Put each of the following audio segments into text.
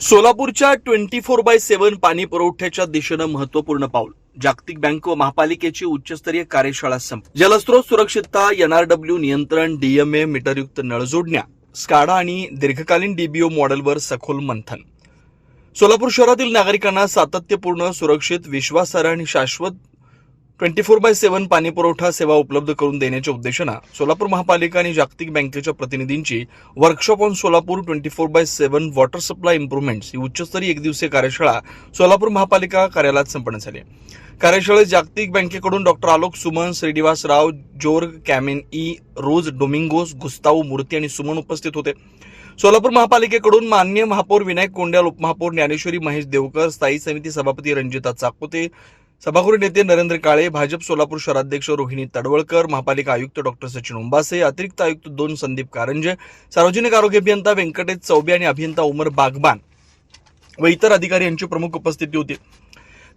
सोलापूरच्या 24/7 पाणी पुरवठ्याच्या दिशेनं महत्वपूर्ण पाऊल. जागतिक बँक व महापालिकेची उच्चस्तरीय कार्यशाळा जलस्रोत सुरक्षितता, एनआरडब्ल्यू नियंत्रण, डीएमए, मीटरयुक्त नळजोडण्या, स्काडा आणि दीर्घकालीन डीबीओ मॉडेलवर सखोल मंथन. सोलापूर शहरातील नागरिकांना सातत्यपूर्ण, सुरक्षित, विश्वासार्ह आणि शाश्वत 24/7 पाणी पुरवठा सेवा उपलब्ध करून देण्याच्या उद्देशानं सोलापूर महापालिका आणि जागतिक बँकेच्या प्रतिनिधींची workshop on Solapur 24/7 water supply improvements ही उच्चस्तरीय एकदिवसीय कार्यशाळा सोलापूर महापालिका कार्यालयात संपन्न झाली. कार्यशाळेत जागतिक बँकेकडून डॉक्टर आलोक सुमन, श्रीनिवास राव, जोर्ग, कॅमेन ई, रोज डोमिंगोस, गुस्ताव मूर्ती आणि सुमन उपस्थित होते. सोलापूर महापालिकेकडून माननीय महापौर विनायक कोंड्याल, उपमहापौर ज्ञानेश्वरी महेश देवकर, स्थायी समिती सभापती रंजिता चाकोते, सभागृह नेते नरेंद्र काळे, भाजप सोलापूर शहराध्यक्ष रोहिणी तडवळकर, महापालिका आयुक्त डॉक्टर सचिन ओंबासे, अतिरिक्त आयुक्त 2 संदीप कारंजे, सार्वजनिक आरोग्य अभियंता व्यंकटेश चौबे आणि अभियंता उमर बागबान व इतर अधिकारी यांची प्रमुख उपस्थिती होती.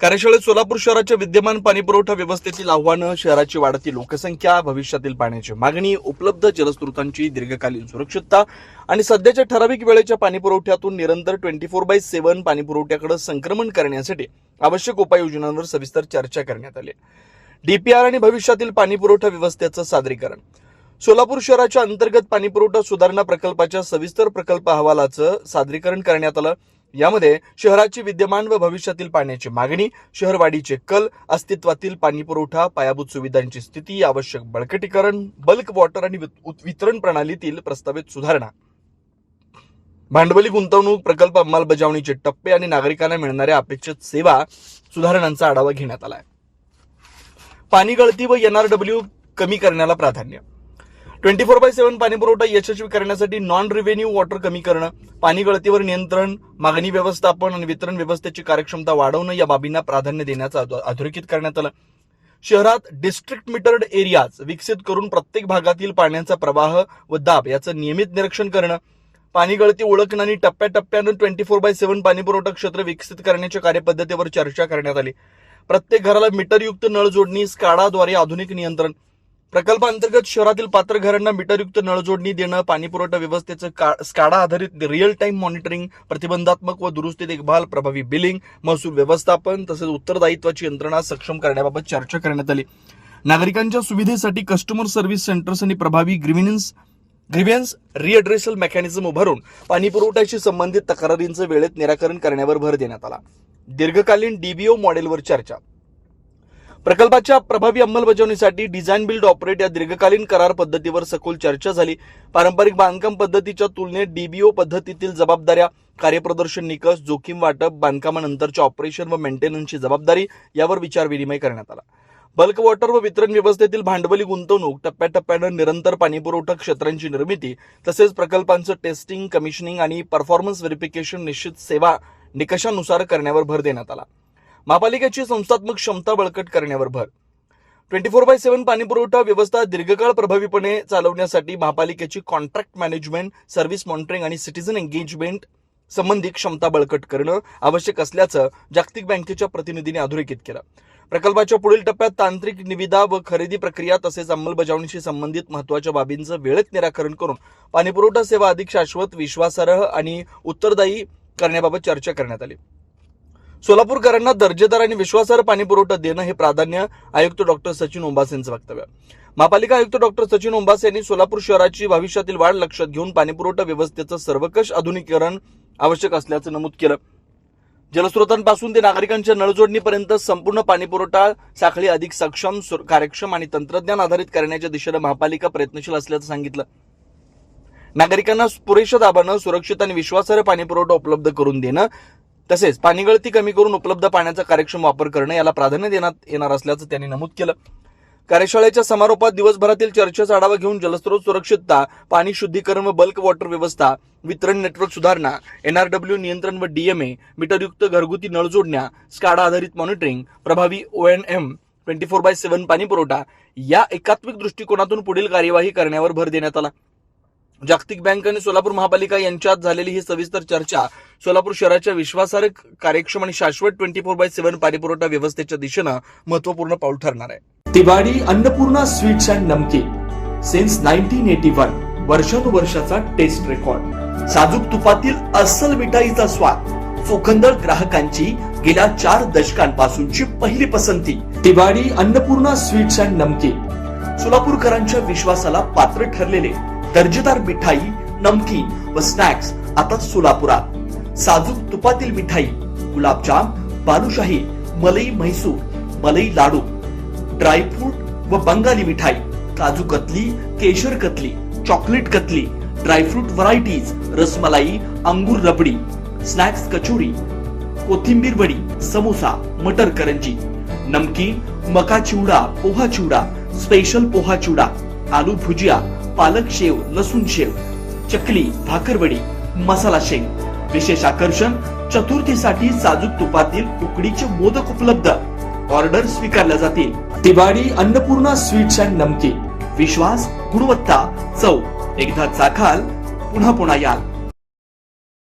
कार्यशाळेत सोलापूर शहराच्या विद्यमान पाणीपुरवठा व्यवस्थेतील आव्हानं, शहराची वाढती लोकसंख्या, भविष्यातील पाण्याची मागणी, उपलब्ध जलस्रोतांची दीर्घकालीन सुरक्षितता आणि सध्याच्या ठराविक वेळेच्या पाणीपुरवठ्यातून निरंतर 24/7 पाणीपुरवठ्याकडे संक्रमण करण्यासाठी आवश्यक उपाययोजनांवर सविस्तर चर्चा करण्यात आली. डीपीआर आणि भविष्यातील पाणीपुरवठा व्यवस्थेचं सादरीकरण. सोलापूर शहराच्या अंतर्गत पाणीपुरवठा सुधारणा प्रकल्पाच्या सविस्तर प्रकल्प अहवालाचं सादरीकरण करण्यात आलं. यामध्ये शहराची विद्यमान व भविष्यातील पाण्याची मागणी, शहरवाढीचे कल, अस्तित्वातील पाणीपुरवठा, पायाभूत सुविधांची स्थिती, आवश्यक बळकटीकरण, बल्क वॉटर आणि वितरण प्रणालीतील प्रस्तावित सुधारणा, भांडवली गुंतवणूक, प्रकल्प अंमलबजावणीचे टप्पे आणि नागरिकांना मिळणाऱ्या अपेक्षित सेवा सुधारणांचा आढावा घेण्यात आला. पाणी गळती व एनआरडब्ल्यू कमी करण्याला प्राधान्य. 24/7 पाणीपुरवठा यशस्वी करण्यासाठी नॉन रेव्हेन्यू वॉटर कमी करणं, पाणी गळतीवर नियंत्रण, मागणी व्यवस्थापन आणि वितरण व्यवस्थेची कार्यक्षमता वाढवणं या बाबींना प्राधान्य देण्याचं अधोरेखित करण्यात आलं. शहरात डिस्ट्रिक्ट मीटर्ड एरियाज विकसित करून प्रत्येक भागातील पाण्याचा प्रवाह व दाब याचं नियमित निरीक्षण करणं, पाणी गळती ओळखणं आणि टप्प्याटप्प्यानं 24/7 पाणीपुरवठा क्षेत्र विकसित करण्याच्या कार्यपद्धतीवर चर्चा करण्यात आली. प्रत्येक घराला मीटरयुक्त नळ जोडणी, स्काडाद्वारे आधुनिक नियंत्रण, प्रकल्पांतर्गत शहरातील पात्र घरांना मीटरयुक्त नळ जोडणी देणं, पाणीपुरवठा व्यवस्थेचं स्काडा आधारित रिअल टाइम मॉनिटरिंग, प्रतिबंधात्मक व दुरुस्ती देखभाल, प्रभावी बिलिंग, महसूल व्यवस्थापन तसेच उत्तरदायित्वाची यंत्रणा सक्षम करण्याबाबत चर्चा करण्यात आली. नागरिकांच्या सुविधेसाठी कस्टमर सर्व्हिस सेंटर्स आणि प्रभावी ग्रीव्हन्स रिअड्रेसल मेकॅनिझम उभारून पाणीपुरवठ्याशी संबंधित तक्रारींचं वेळेत निराकरण करण्यावर भर देण्यात आला. दीर्घकालीन डीबीओ मॉडेलवर चर्चा. प्रकल्पाच्या प्रभावी अंमलबजावणीसाठी डिझाईन बिल्ड ऑपरेट या दीर्घकालीन करार पद्धतीवर सखोल चर्चा झाली. पारंपरिक बांधकाम पद्धतीच्या तुलनेत डीबीओ पद्धतीतील जबाबदाऱ्या, कार्यप्रदर्शन निकष, जोखीम वाटप, बांधकामानंतरच्या ऑपरेशन व मेंटेनन्सची जबाबदारी यावर विचारविनिमय करण्यात आला. बल्क वॉटर व वितरण व्यवस्थेतील भांडवली गुंतवणूक, टप्प्याटप्प्यानं निरंतर पाणीपुरवठा क्षेत्रांची निर्मिती तसेच प्रकल्पांचं टेस्टिंग, कमिशनिंग आणि परफॉर्मन्स व्हेरिफिकेशन निश्चित सेवा निकषानुसार करण्यावर भर देण्यात आला. महापालिकेची संस्थात्मक क्षमता बळकट करण्यावर भर. 24/7 पाणीपुरवठा व्यवस्था दीर्घकाळ प्रभावीपणे चालवण्यासाठी महापालिकेची कॉन्ट्रॅक्ट मॅनेजमेंट, सर्व्हिस मॉनिटरिंग आणि सिटीझन एंगेजमेंट संबंधी क्षमता बळकट करणं आवश्यक असल्याचं जागतिक बँकेच्या प्रतिनिधींनी अधोरेखित केलं. प्रकल्पाच्या पुढील टप्प्यात तांत्रिक निविदा व खरेदी प्रक्रिया तसेच अंमलबजावणीशी संबंधित महत्त्वाच्या बाबींचं वेळेत निराकरण करून पाणीपुरवठा सेवा अधिक शाश्वत, विश्वासार्ह आणि उत्तरदायी करण्याबाबत चर्चा करण्यात आली. सोलापूरकरांना दर्जेदार आणि विश्वासार्ह पाणीपुरवठा देणं हे प्राधान्य, आयुक्त डॉक्टर सचिन ओंबासे यांचं वक्तव्य. महापालिका आयुक्त डॉक्टर सचिन ओंबासे यांनी सोलापूर शहराची भविष्यातील वाढ लक्षात घेऊन पाणीपुरवठा व्यवस्थेचं सर्वकष आधुनिकीकरण आवश्यक असल्याचं नमूद केलं. जलस्रोतांपासून ते नागरिकांच्या नळजोडणीपर्यंत संपूर्ण पाणीपुरवठा साखळी अधिक सक्षम, कार्यक्षम आणि तंत्रज्ञान आधारित करण्याच्या दिशेने महापालिका प्रयत्नशील असल्याचं सांगितलं. नागरिकांना पुरेशा दाबानं सुरक्षित आणि विश्वासार्ह पाणीपुरवठा उपलब्ध करून देणं तसेच पाणी गळती कमी करून उपलब्ध पाण्याचा कार्यक्षम वापर करणं याला प्राधान्य देण्यात येणार असल्याचं त्यांनी नमूद केलं. कार्यशाळेच्या समारोपात दिवसभरातील चर्चेचा आढावा घेऊन जलस्रोत सुरक्षितता, पाणी शुद्धीकरण व बल्क वॉटर व्यवस्था, वितरण नेटवर्क सुधारणा, एनआरडब्ल्यू नियंत्रण व डीएमए, मीटरयुक्त घरगुती नळजोडण्या, स्काडा आधारित मॉनिटरिंग, प्रभावी ओएनएम, 24/7 पाणीपुरवठा या एकात्मिक दृष्टिकोनातून पुढील कार्यवाही करण्यावर भर देण्यात आला. जागतिक बँक आणि सोलापूर महापालिका यांच्यात झालेली ही सविस्तर चर्चा सोलापूर शहराच्या विश्वासार्ह, कार्यक्षम आणि शाश्वत 24/7 पाणीपुरवठा व्यवस्थेच्या दिशेनं महत्वपूर्ण पाऊल ठरणार आहे. तिवारी अन्नपूर्णा स्वीट्स अँड नमकीन सिन्स 1981 वर्षानुवर्षाचा टेस्ट रेकॉर्ड, साजूक तुपातील अस्सल मिठाईचा स्वाद, चोखंदळ ग्राहकांची गेल्या 4 दशकांपासूनची पहिली पसंती. तिवाडी अन्नपूर्णा स्वीट्स अँड नमकीन, सोलापूरकरांच्या विश्वासाला पात्र ठरलेले दर्जेदार मिठाई, नमकीन व स्नॅक्स आता सोलापुरात. साजूक तुपातील मिठाई, गुलाबजाम, बालुशाही, मलई म्हैसूर, मलई लाडू, ड्रायफ्रूट व बंगाली मिठाई, काजू कतली, केशर katli, chocolate katli, dry fruit varieties, rasmalai, अंगूर रबडी, स्नॅक्स कचोरी, कोथिंबीर वडी, समोसा, मटर करंजी, नमकीन, मका चिवडा, पोहा चिवडा, स्पेशल पोहा चिवडा, आलू भुजिया, पालक शेव, लसूण शेव, चकली, भाकरवडी, मसाला शेंग. विशेष आकर्षण, चतुर्थीसाठी साजूक तुपातील उकडीचे मोदक उपलब्ध. ऑर्डर स्वीकारल्या जातील. तिवाडी अन्नपूर्णा स्वीट्स अँड नमकीन, विश्वास, गुणवत्ता, चव. एकदा चाखाल पुन्हा पुन्हा याल.